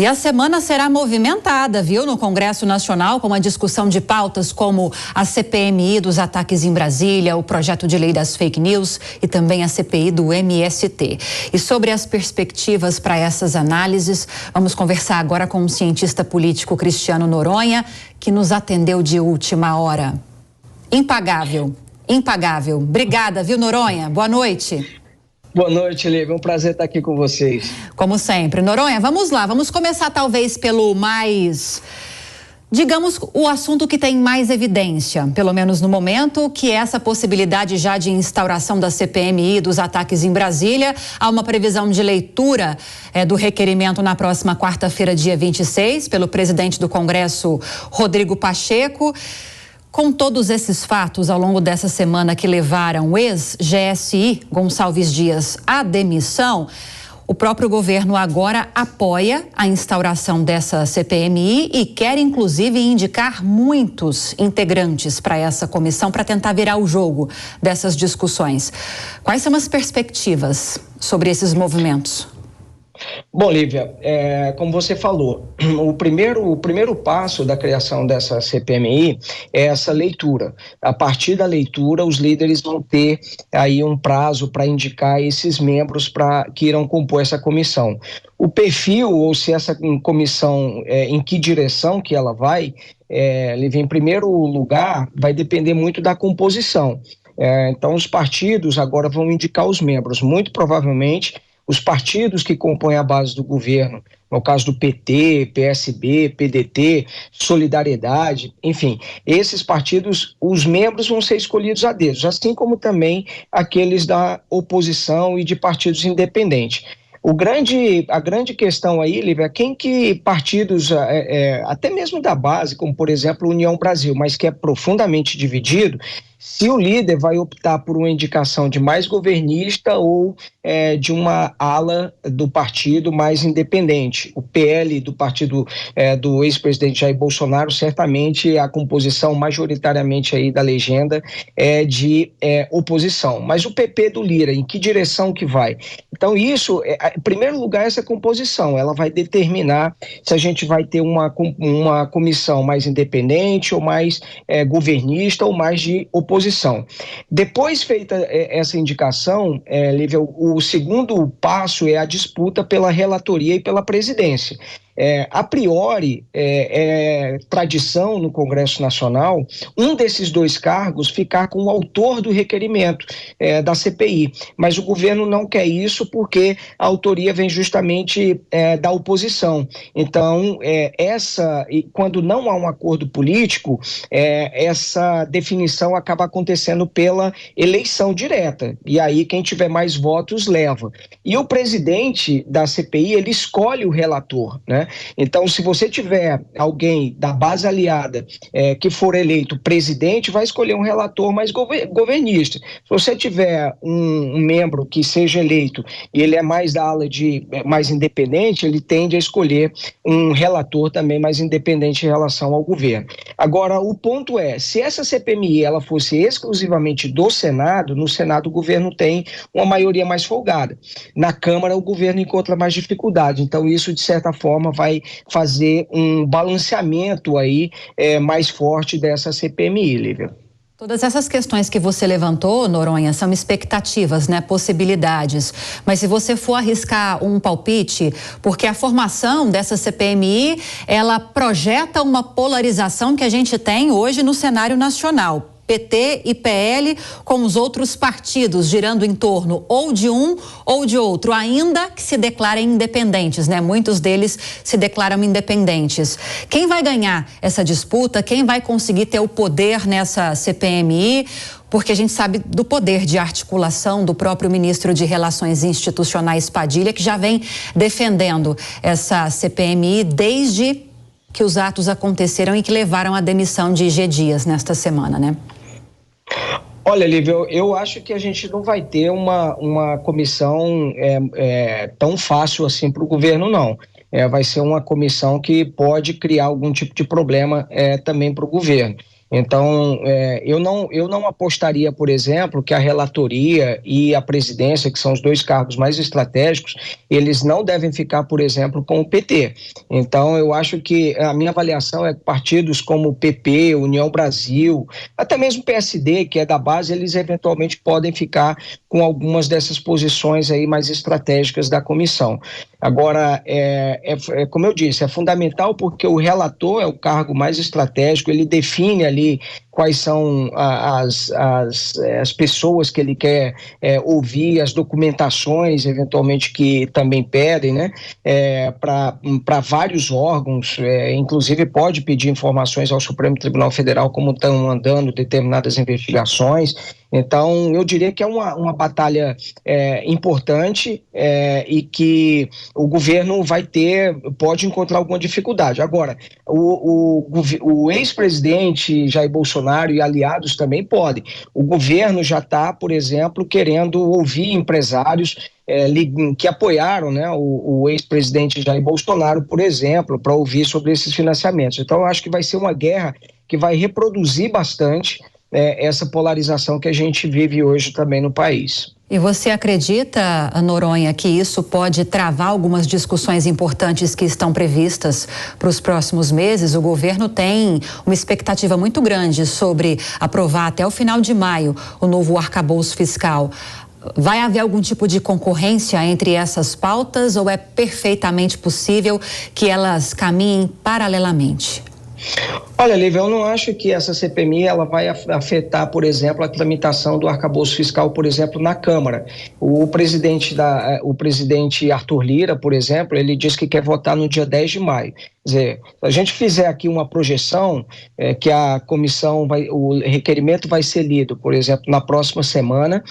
E a semana será movimentada, viu, no Congresso Nacional, com a discussão de pautas como a CPMI dos ataques em Brasília, o projeto de lei das fake news e também a CPI do MST. E sobre as perspectivas para essas análises, vamos conversar agora com o cientista político Cristiano Noronha, que nos atendeu de última hora. Impagável, impagável. Obrigada, viu, Noronha? Boa noite. Boa noite, Lívia. É um prazer estar aqui com vocês. Como sempre. Noronha, vamos lá. Vamos começar talvez pelo mais, digamos, o assunto que tem mais evidência, pelo menos no momento, que é essa possibilidade já de instauração da CPMI dos ataques em Brasília. Há uma previsão de leitura do requerimento na próxima quarta-feira, dia 26, pelo presidente do Congresso, Rodrigo Pacheco. Com todos esses fatos ao longo dessa semana que levaram o ex-GSI, Gonçalves Dias, à demissão, o próprio governo agora apoia a instauração dessa CPMI e quer, inclusive, indicar muitos integrantes para essa comissão para tentar virar o jogo dessas discussões. Quais são as perspectivas sobre esses movimentos? Bom, Lívia, como você falou, o primeiro passo da criação dessa CPMI é essa leitura. A partir da leitura, os líderes vão ter aí um prazo para indicar esses membros que irão compor essa comissão. O perfil, ou se essa comissão, em que direção que ela vai, Lívia, em primeiro lugar, vai depender muito da composição. Então, os partidos agora vão indicar os membros, muito provavelmente. Os partidos que compõem a base do governo, no caso do PT, PSB, PDT, Solidariedade, enfim, esses partidos, os membros vão ser escolhidos a dedo, assim como também aqueles da oposição e de partidos independentes. A grande questão aí, Lívia, quem que partidos, até mesmo da base, como por exemplo União Brasil, mas que é profundamente dividido, se o líder vai optar por uma indicação de mais governista ou de uma ala do partido mais independente. O PL do partido do ex-presidente Jair Bolsonaro, certamente a composição majoritariamente aí da legenda é de oposição. Mas o PP do Lira, em que direção que vai? Então isso, em primeiro lugar, essa composição, ela vai determinar se a gente vai ter uma comissão mais independente ou mais governista ou mais de oposição. Depois feita essa indicação, Lívia, o segundo passo é a disputa pela relatoria e pela presidência. A priori, é tradição no Congresso Nacional um desses dois cargos ficar com o autor do requerimento da CPI, mas o governo não quer isso porque a autoria vem justamente da oposição. Então, quando não há um acordo político, essa definição acaba acontecendo pela eleição direta, e aí quem tiver mais votos leva. E o presidente da CPI, ele escolhe o relator, né? Então, se você tiver alguém da base aliada que for eleito presidente, vai escolher um relator mais governista. Se você tiver um membro que seja eleito e ele é mais da ala mais independente, ele tende a escolher um relator também mais independente em relação ao governo. Agora, o ponto é, se essa CPMI ela fosse exclusivamente do Senado, no Senado o governo tem uma maioria mais folgada. Na Câmara o governo encontra mais dificuldade. Então, isso, de certa forma, vai fazer um balanceamento aí mais forte dessa CPMI, Lívia. Todas essas questões que você levantou, Noronha, são expectativas, né? Possibilidades. Mas se você for arriscar um palpite, porque a formação dessa CPMI, ela projeta uma polarização que a gente tem hoje no cenário nacional. PT e PL com os outros partidos girando em torno ou de um ou de outro, ainda que se declarem independentes, né? Muitos deles se declaram independentes. Quem vai ganhar essa disputa? Quem vai conseguir ter o poder nessa CPMI? Porque a gente sabe do poder de articulação do próprio ministro de Relações Institucionais, Padilha, que já vem defendendo essa CPMI desde que os atos aconteceram e que levaram à demissão de G. Dias nesta semana, né? Olha, Lívia, eu acho que a gente não vai ter uma comissão tão fácil assim para o governo, não. Vai ser uma comissão que pode criar algum tipo de problema também para o governo. Então, eu não apostaria, por exemplo, que a relatoria e a presidência, que são os dois cargos mais estratégicos, eles não devem ficar, por exemplo, com o PT. Então, eu acho que a minha avaliação é que partidos como o PP, União Brasil, até mesmo o PSD, que é da base, eles eventualmente podem ficar com algumas dessas posições aí mais estratégicas da comissão. Agora, como eu disse, é fundamental porque o relator é o cargo mais estratégico, ele define ali quais são as pessoas que ele quer ouvir, as documentações, eventualmente, que também pedem, né, para vários órgãos, inclusive pode pedir informações ao Supremo Tribunal Federal, como estão andando determinadas investigações. Então, eu diria que é uma batalha importante e que o governo pode encontrar alguma dificuldade. Agora, o ex-presidente Jair Bolsonaro e aliados também podem. O governo já está, por exemplo, querendo ouvir empresários que apoiaram, né, o ex-presidente Jair Bolsonaro, por exemplo, para ouvir sobre esses financiamentos. Então, eu acho que vai ser uma guerra que vai reproduzir bastante essa polarização que a gente vive hoje também no país. E você acredita, Noronha, que isso pode travar algumas discussões importantes que estão previstas para os próximos meses? O governo tem uma expectativa muito grande sobre aprovar até o final de maio o novo arcabouço fiscal. Vai haver algum tipo de concorrência entre essas pautas ou é perfeitamente possível que elas caminhem paralelamente? Olha, Lívia, eu não acho que essa CPMI ela vai afetar, por exemplo, a tramitação do arcabouço fiscal, por exemplo, na Câmara. O presidente Arthur Lira, por exemplo, ele disse que quer votar no dia 10 de maio. Quer dizer, se a gente fizer aqui uma projeção, que a comissão o requerimento vai ser lido, por exemplo, na próxima semana,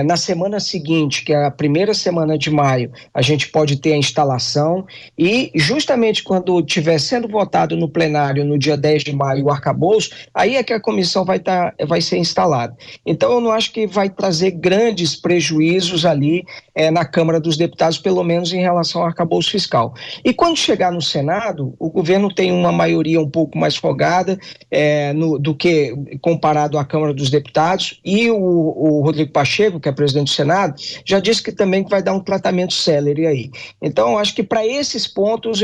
na semana seguinte, que é a primeira semana de maio, a gente pode ter a instalação e justamente quando estiver sendo votado no plenário no dia 10 de maio o arcabouço, aí é que a comissão vai ser instalada. Então eu não acho que vai trazer grandes prejuízos ali na Câmara dos Deputados, pelo menos em relação ao arcabouço fiscal. E quando chegar no Senado, o governo tem uma maioria um pouco mais folgada do que comparado à Câmara dos Deputados, e o Rodrigo Pacheco, que é presidente do Senado, já disse que também vai dar um tratamento célere aí. Então, acho que para esses pontos,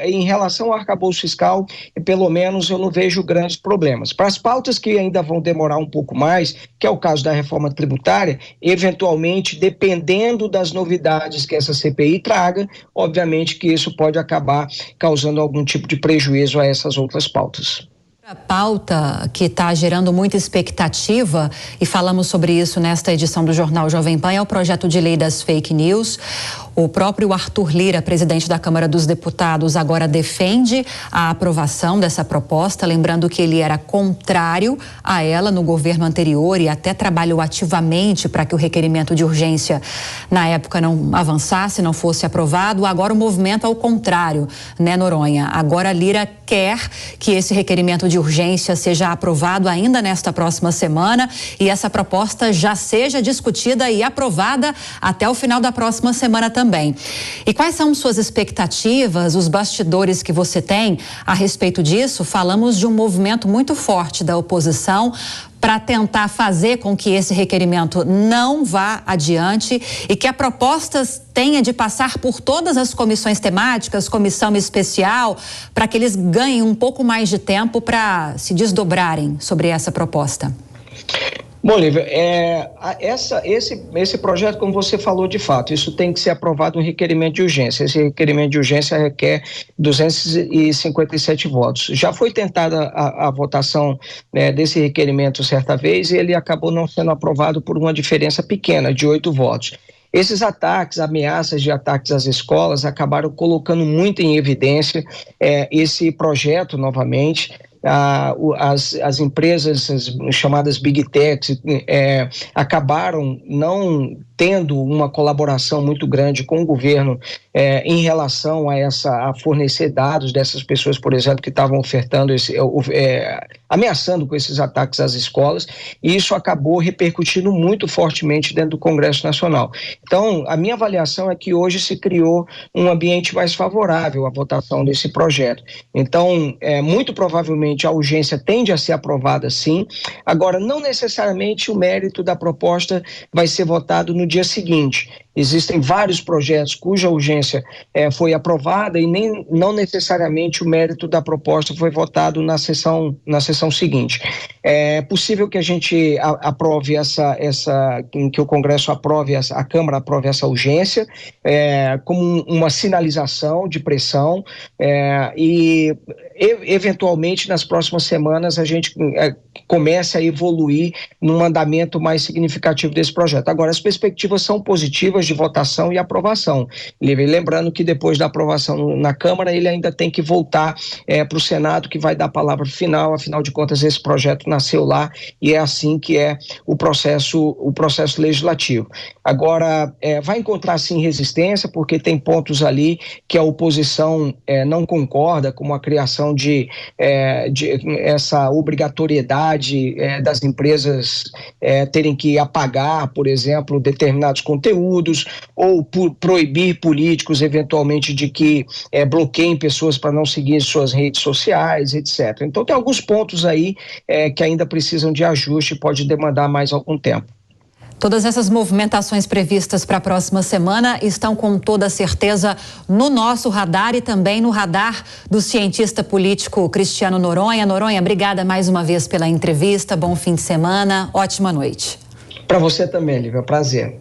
em relação ao arcabouço fiscal, pelo menos eu não vejo grandes problemas. Para as pautas que ainda vão demorar um pouco mais, que é o caso da reforma tributária, eventualmente, dependendo das novidades que essa CPI traga, obviamente que isso pode acabar causando algum tipo de prejuízo a essas outras pautas. A pauta que está gerando muita expectativa, e falamos sobre isso nesta edição do Jornal Jovem Pan, é o projeto de lei das fake news. O próprio Arthur Lira, presidente da Câmara dos Deputados, agora defende a aprovação dessa proposta, lembrando que ele era contrário a ela no governo anterior e até trabalhou ativamente para que o requerimento de urgência na época não avançasse, não fosse aprovado. Agora o movimento é o contrário, né, Noronha? Agora Lira quer que esse requerimento de urgência seja aprovado ainda nesta próxima semana e essa proposta já seja discutida e aprovada até o final da próxima semana também. E quais são suas expectativas, os bastidores que você tem a respeito disso? Falamos de um movimento muito forte da oposição para tentar fazer com que esse requerimento não vá adiante e que a proposta tenha de passar por todas as comissões temáticas, comissão especial, para que eles ganhem um pouco mais de tempo para se desdobrarem sobre essa proposta. Bom, Lívia, esse projeto, como você falou, de fato, isso tem que ser aprovado um requerimento de urgência. Esse requerimento de urgência requer 257 votos. Já foi tentada a votação desse requerimento certa vez e ele acabou não sendo aprovado por uma diferença pequena, de 8 votos. Esses ataques, ameaças de ataques às escolas acabaram colocando muito em evidência esse projeto novamente. As empresas chamadas Big Techs acabaram não tendo uma colaboração muito grande com o governo em relação a fornecer dados dessas pessoas, por exemplo, que estavam ofertando ameaçando com esses ataques às escolas, e isso acabou repercutindo muito fortemente dentro do Congresso Nacional. Então, a minha avaliação é que hoje se criou um ambiente mais favorável à votação desse projeto. Então, muito provavelmente a urgência tende a ser aprovada sim. Agora, não necessariamente o mérito da proposta vai ser votado no dia seguinte. Existem vários projetos cuja urgência foi aprovada e não necessariamente o mérito da proposta foi votado na sessão seguinte. É possível que a gente aprove que o Congresso aprove, a Câmara aprove essa urgência como uma sinalização de pressão e eventualmente nas próximas semanas a gente comece a evoluir num andamento mais significativo desse projeto. Agora, as perspectivas são positivas de votação e aprovação. Lembrando que depois da aprovação na Câmara, ele ainda tem que voltar para o Senado, que vai dar a palavra final. Afinal de contas, esse projeto nasceu lá e é assim que é o processo legislativo. Agora, vai encontrar sim resistência, porque tem pontos ali que a oposição não concorda, como a criação de essa obrigatoriedade das empresas terem que apagar, por exemplo, determinados conteúdos, ou proibir políticos, eventualmente, de que bloqueiem pessoas para não seguir suas redes sociais, etc. Então, tem alguns pontos aí que ainda precisam de ajuste e pode demandar mais algum tempo. Todas essas movimentações previstas para a próxima semana estão com toda certeza no nosso radar e também no radar do cientista político Cristiano Noronha. Noronha, obrigada mais uma vez pela entrevista, bom fim de semana, ótima noite. Para você também, Lívia, prazer.